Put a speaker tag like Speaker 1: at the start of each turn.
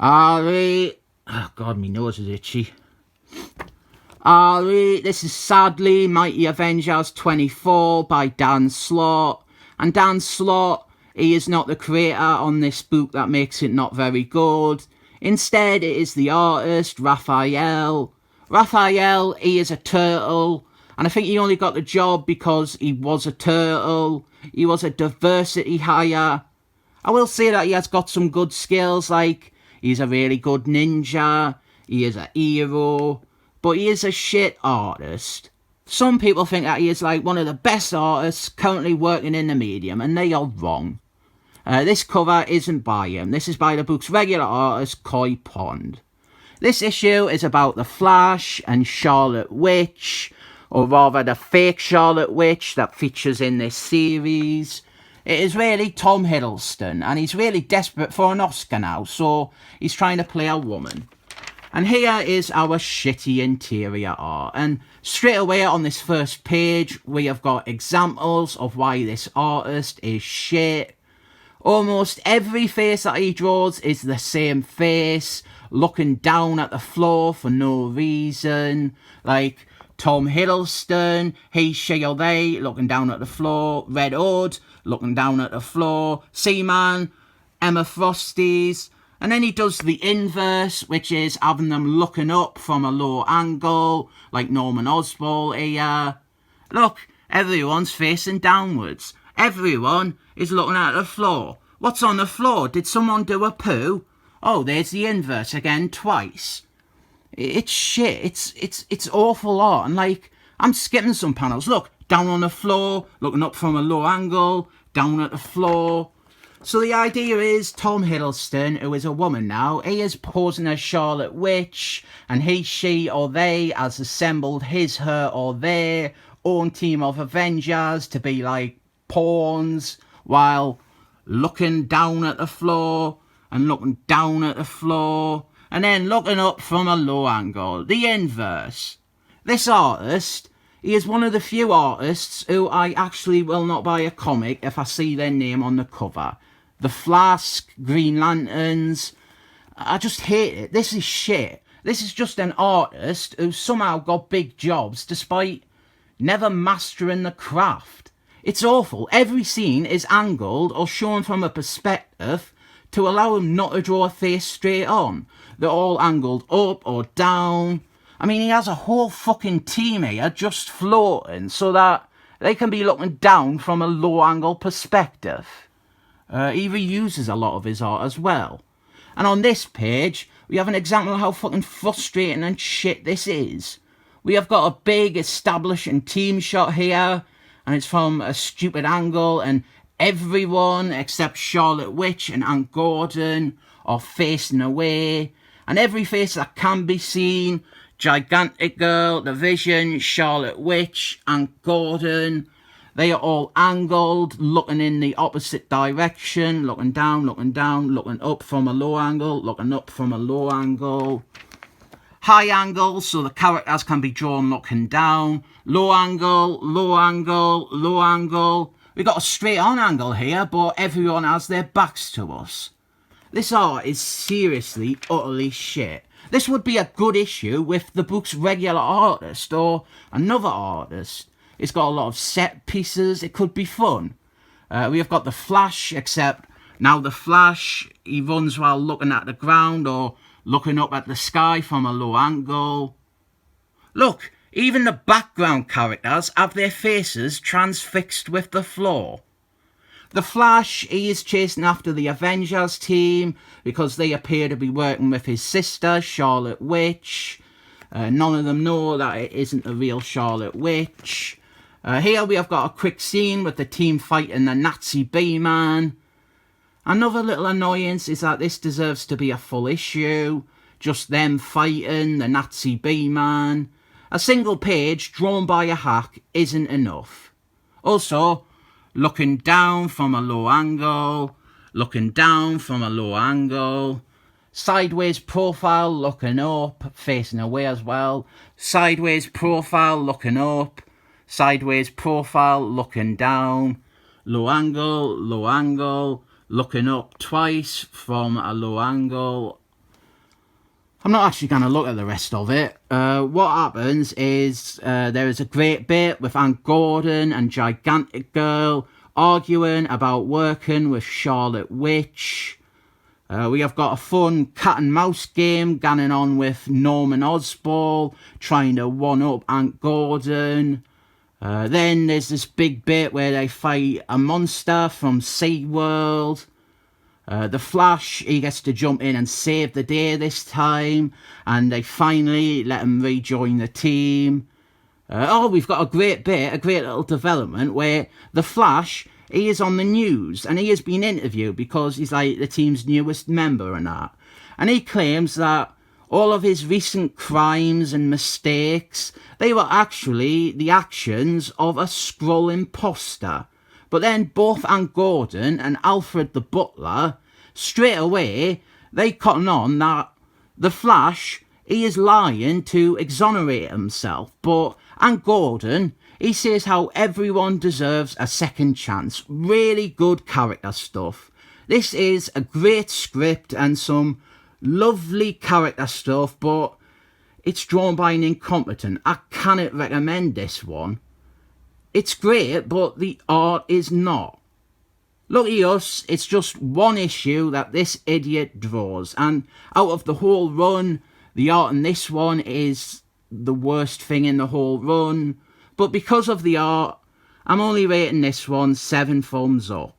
Speaker 1: Ari, oh God, my nose is itchy. This is sadly Mighty Avengers 24 by Dan Slott. And Dan Slott, he is not the creator on this book that makes it not very good. Instead, it is the artist, Raphael. Raphael, he is a turtle. And I think he only got the job because he was a turtle. He was a diversity hire. I will say that he has got some good skills, like he's a really good ninja, he is a hero, but he is a shit artist. Some people think that he is like one of the best artists currently working in the medium, and they are wrong. This cover isn't by him. This is by the book's regular artist, Koi Pond. This issue is about the Flash and Charlotte Witch, or rather the fake Charlotte Witch that features in this series. It is really Tom Hiddleston, and he's really desperate for an Oscar now, so he's trying to play a woman. And here is our shitty interior art, and straight away on this first page we have got examples of why this artist is shit. Almost every face that he draws is the same face, looking down at the floor for no reason, like Tom Hiddleston, he, she or they, looking down at the floor, Red Hood, looking down at the floor, Seaman, Emma Frosty's, and then he does the inverse, which is having them looking up from a low angle, like Norman Oswald here. Look, everyone's facing downwards. Everyone is looking at the floor. What's on the floor? Did someone do a poo? Oh, there's the inverse again, twice. It's shit. It's awful art. And like, I'm skipping some panels. Look, down on the floor, looking up from a low angle, down at the floor. So the idea is Tom Hiddleston, who is a woman now, he is posing as Charlotte Witch, and he, she, or they has assembled his, her, or their own team of Avengers to be like pawns, while looking down at the floor, and looking down at the floor, and then looking up from a low angle. The inverse. This artist, he is one of the few artists who I actually will not buy a comic if I see their name on the cover. The Flask, Green Lanterns, I just hate it. This is shit. This is just an artist who somehow got big jobs despite never mastering the craft. It's awful. Every scene is angled or shown from a perspective to allow him not to draw a face straight on. They're all angled up or down. I mean, he has a whole fucking team here just floating so that they can be looking down from a low angle perspective. He reuses a lot of his art as well. And on this page, we have an example of how fucking frustrating and shit this is. We have got a big establishing team shot here, and it's from a stupid angle, and everyone except Charlotte Witch and Aunt Gordon are facing away, and every face that can be seen, Gigantic Girl, The Vision, Charlotte Witch, Aunt Gordon, they are all angled, looking in the opposite direction, looking down, looking up from a low angle, looking up from a low angle. High angle, so the characters can be drawn looking down. Low angle, low angle, low angle. We've got a straight on angle here, but everyone has their backs to us. This art is seriously, utterly shit. This would be a good issue with the book's regular artist or another artist. It's got a lot of set pieces. It could be fun. We have got the Flash, except now the Flash, he runs while looking at the ground or looking up at the sky from a low angle. Look, even the background characters have their faces transfixed with the floor. The Flash, he is chasing after the Avengers team because they appear to be working with his sister, Charlotte Witch. None of them know that it isn't the real Charlotte Witch. Here we have got a quick scene with the team fighting the Nazi B-Man. Another little annoyance is that this deserves to be a full issue. Just them fighting the Nazi B-Man. A single page drawn by a hack isn't enough. Also, looking down from a low angle, looking down from a low angle, sideways profile looking up, facing away as well, sideways profile looking up, sideways profile looking down, low angle, looking up twice from a low angle, I'm not actually going to look at the rest of it. What happens is there is a great bit with Aunt Gordon and Gigantic Girl arguing about working with Charlotte Witch. We have got a fun cat and mouse game going on with Norman Osborn trying to one-up Aunt Gordon. Then there's this big bit where they fight a monster from SeaWorld. The Flash, he gets to jump in and save the day this time, and they finally let him rejoin the team. We've got a great bit, a great little development where the Flash, he is on the news and he has been interviewed because he's like the team's newest member and that. And he claims that all of his recent crimes and mistakes, they were actually the actions of a Skrull imposter. But then both Aunt Gordon and Alfred the butler, straight away, they cotton on that the Flash, he is lying to exonerate himself. But Aunt Gordon, he says how everyone deserves a second chance. Really good character stuff. This is a great script and some lovely character stuff, but it's drawn by an incompetent. I cannot recommend this one. It's great, but the art is not. Lucky us, it's just one issue that this idiot draws, and out of the whole run, the art in this one is the worst thing in the whole run. But because of the art, I'm only rating this one 7 thumbs up.